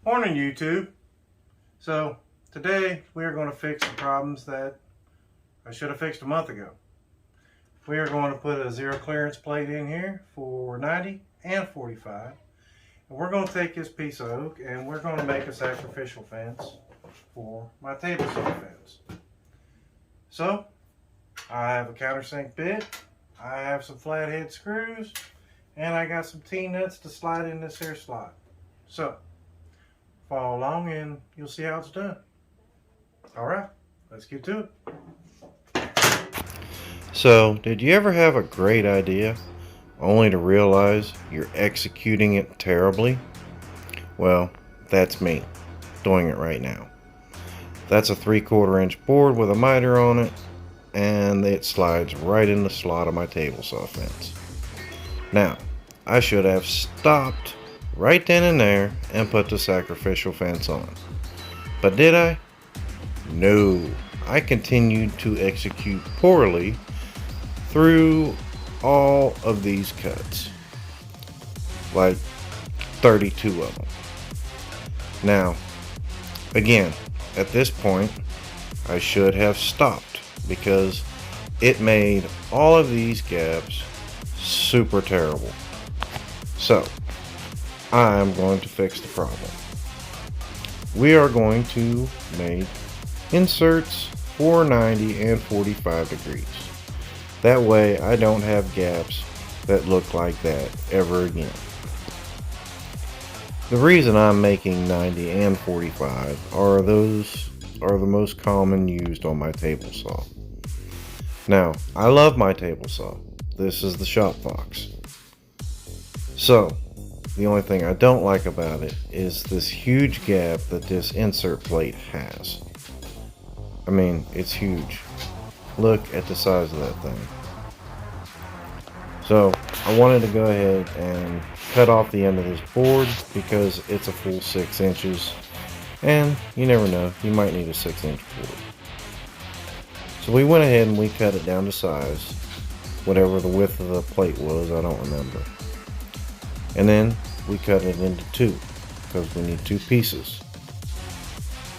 Morning YouTube. So today we are going to fix the problems that I should have fixed a month ago. We are going to put a zero clearance plate in here for 90 and 45. And we're going to take this piece of oak and we're going to make a sacrificial fence for my table saw fence. So I have a countersink bit, I have some flathead screws, and I got some T-nuts to slide in this here slot. So follow along and you'll see how it's done. Alright, let's get to it. So, did you ever have a great idea only to realize you're executing it terribly? Well, that's me doing it right now. That's a 3/4 inch board with a miter on it, and it slides right in the slot of my table saw fence. Now, I should have stopped right then and there and put the sacrificial fence on. But did I? No. I continued to execute poorly through all of these cuts. Like 32 of them. Now, again, at this point, I should have stopped because it made all of these gaps super terrible. So, I'm going to fix the problem. We are going to make inserts for 90 and 45 degrees. That way I don't have gaps that look like that ever again. The reason I'm making 90 and 45 are those are the most common used on my table saw. Now, I love my table saw. This is the Shop Fox. So, the only thing I don't like about it is this huge gap that this insert plate has. I mean, it's huge. Look at the size of that thing. So, I wanted to go ahead and cut off the end of this board because it's a full 6 inches. And you never know, you might need a 6-inch board. So we went ahead and we cut it down to size. Whatever the width of the plate was, I don't remember. And then we cut it into 2 because we need 2 pieces.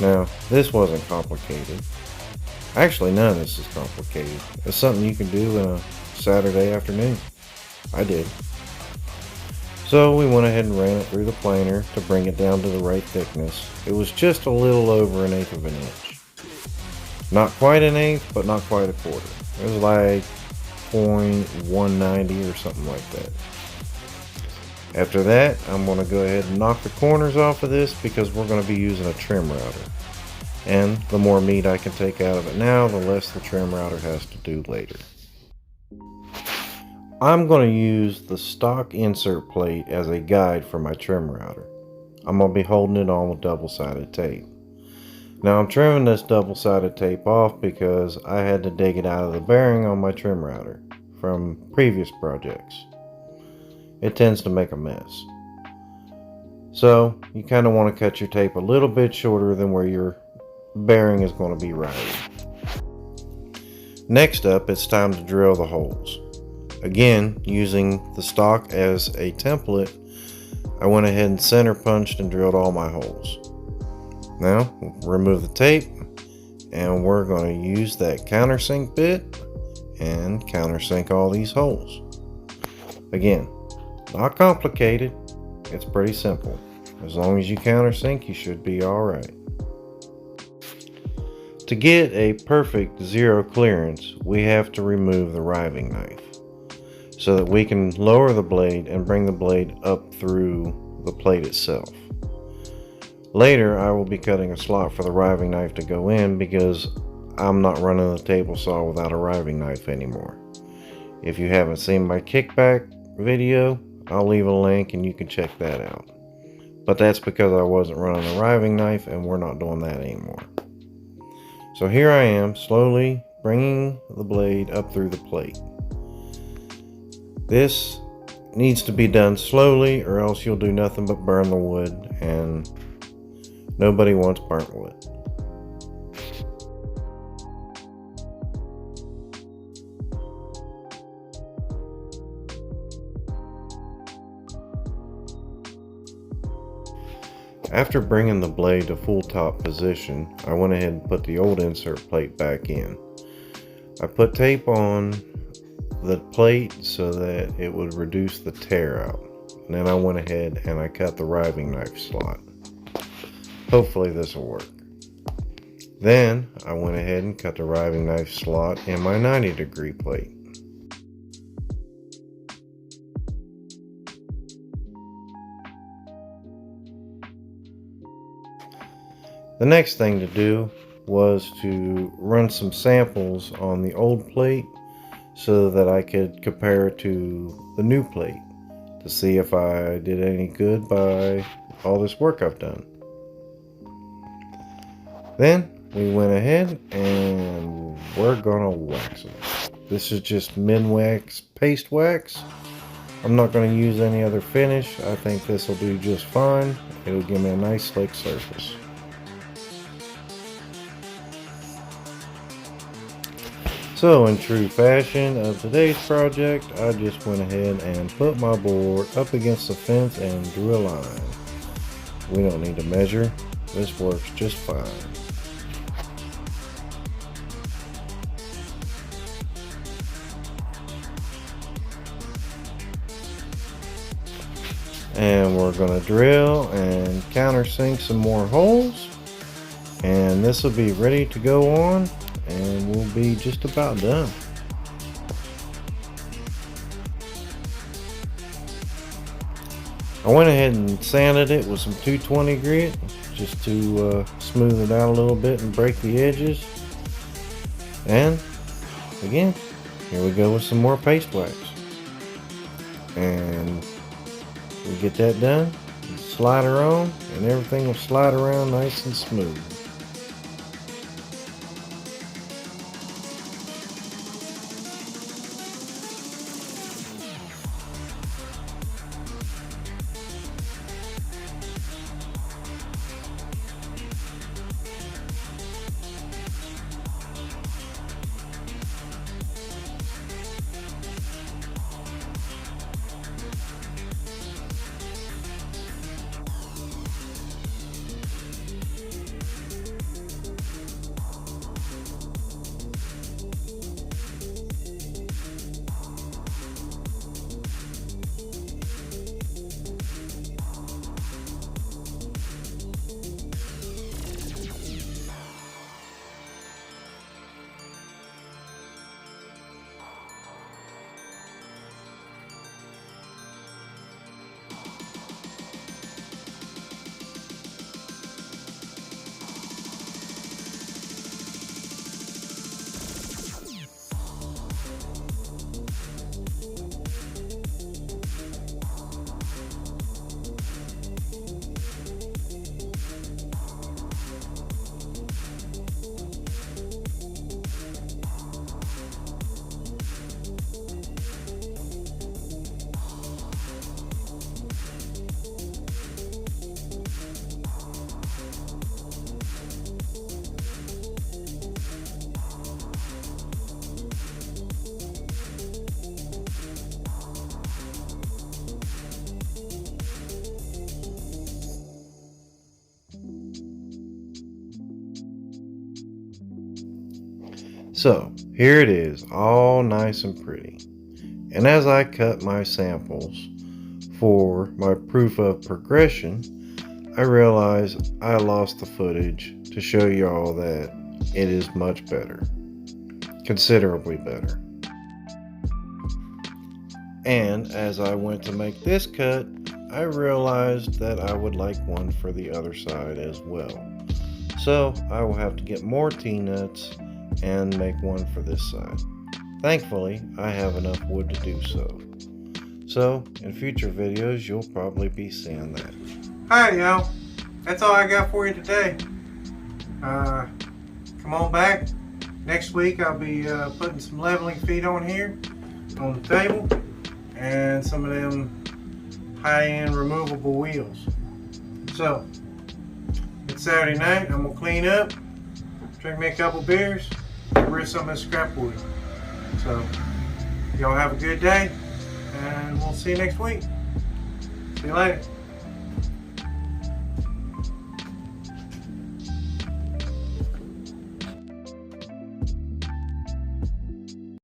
Now, this wasn't complicated. Actually, none of this is complicated. It's something you can do in a Saturday afternoon. I did. So we went ahead and ran it through the planer to bring it down to the right thickness. It was just a little over 1/8 of an inch. Not quite 1/8, but not quite 1/4. It was like 0.190 or something like that. After that, I'm going to go ahead and knock the corners off of this because we're going to be using a trim router. And the more meat I can take out of it now, the less the trim router has to do later. I'm going to use the stock insert plate as a guide for my trim router. I'm going to be holding it on with double-sided tape. Now I'm trimming this double-sided tape off because I had to dig it out of the bearing on my trim router from previous projects. It tends to make a mess. So you kind of want to cut your tape a little bit shorter than where your bearing is going to be riding. Next up, it's time to drill the holes. Again, using the stock as a template, I went ahead and center punched and drilled all my holes. Now, remove the tape, and we're going to use that countersink bit and countersink all these holes. Again, not complicated, it's pretty simple. As long as you countersink, you should be alright. To get a perfect zero clearance, we have to remove the riving knife so that we can lower the blade and bring the blade up through the plate itself. Later, I will be cutting a slot for the riving knife to go in because I'm not running the table saw without a riving knife anymore. If you haven't seen my kickback video, I'll leave a link and you can check that out. But that's because I wasn't running a riving knife and we're not doing that anymore. So here I am, slowly bringing the blade up through the plate. This needs to be done slowly or else you'll do nothing but burn the wood, and nobody wants burnt wood. After bringing the blade to full top position, I went ahead and put the old insert plate back in. I put tape on the plate so that it would reduce the tear out. And then I went ahead and I cut the riving knife slot. Hopefully this will work. Then I went ahead and cut the riving knife slot in my 90-degree plate. The next thing to do was to run some samples on the old plate so that I could compare it to the new plate to see if I did any good by all this work I've done. Then we went ahead and we're gonna wax them. This is just min-wax paste wax. I'm not going to use any other finish. I think this will do just fine. It'll give me a nice slick surface. So in true fashion of today's project, I just went ahead and put my board up against the fence and drew a line. We don't need to measure. This works just fine. And we're going to drill and countersink some more holes, and this will be ready to go on, and we'll be just about done. I went ahead and sanded it with some 220 grit just to smooth it out a little bit and break the edges. And again, here we go with some more paste wax. And we get that done, slide her on, and everything will slide around nice and smooth. So here it is, all nice and pretty. And as I cut my samples for my proof of progression, I realized I lost the footage to show y'all that it is much better, considerably better. And as I went to make this cut, I realized that I would like one for the other side as well. So I will have to get more T-nuts and make one for this side. Thankfully, I have enough wood to do so. So in future videos, you'll probably be seeing that. Alright, y'all. That's all I got for you today. Come on back. Next week I'll be putting some leveling feet on here on the table and some of them high-end removable wheels. So it's Saturday night. I'm gonna clean up, drink me a couple beers, get rid of some of this scrap wood. So y'all have a good day, and we'll see you next week. See you later.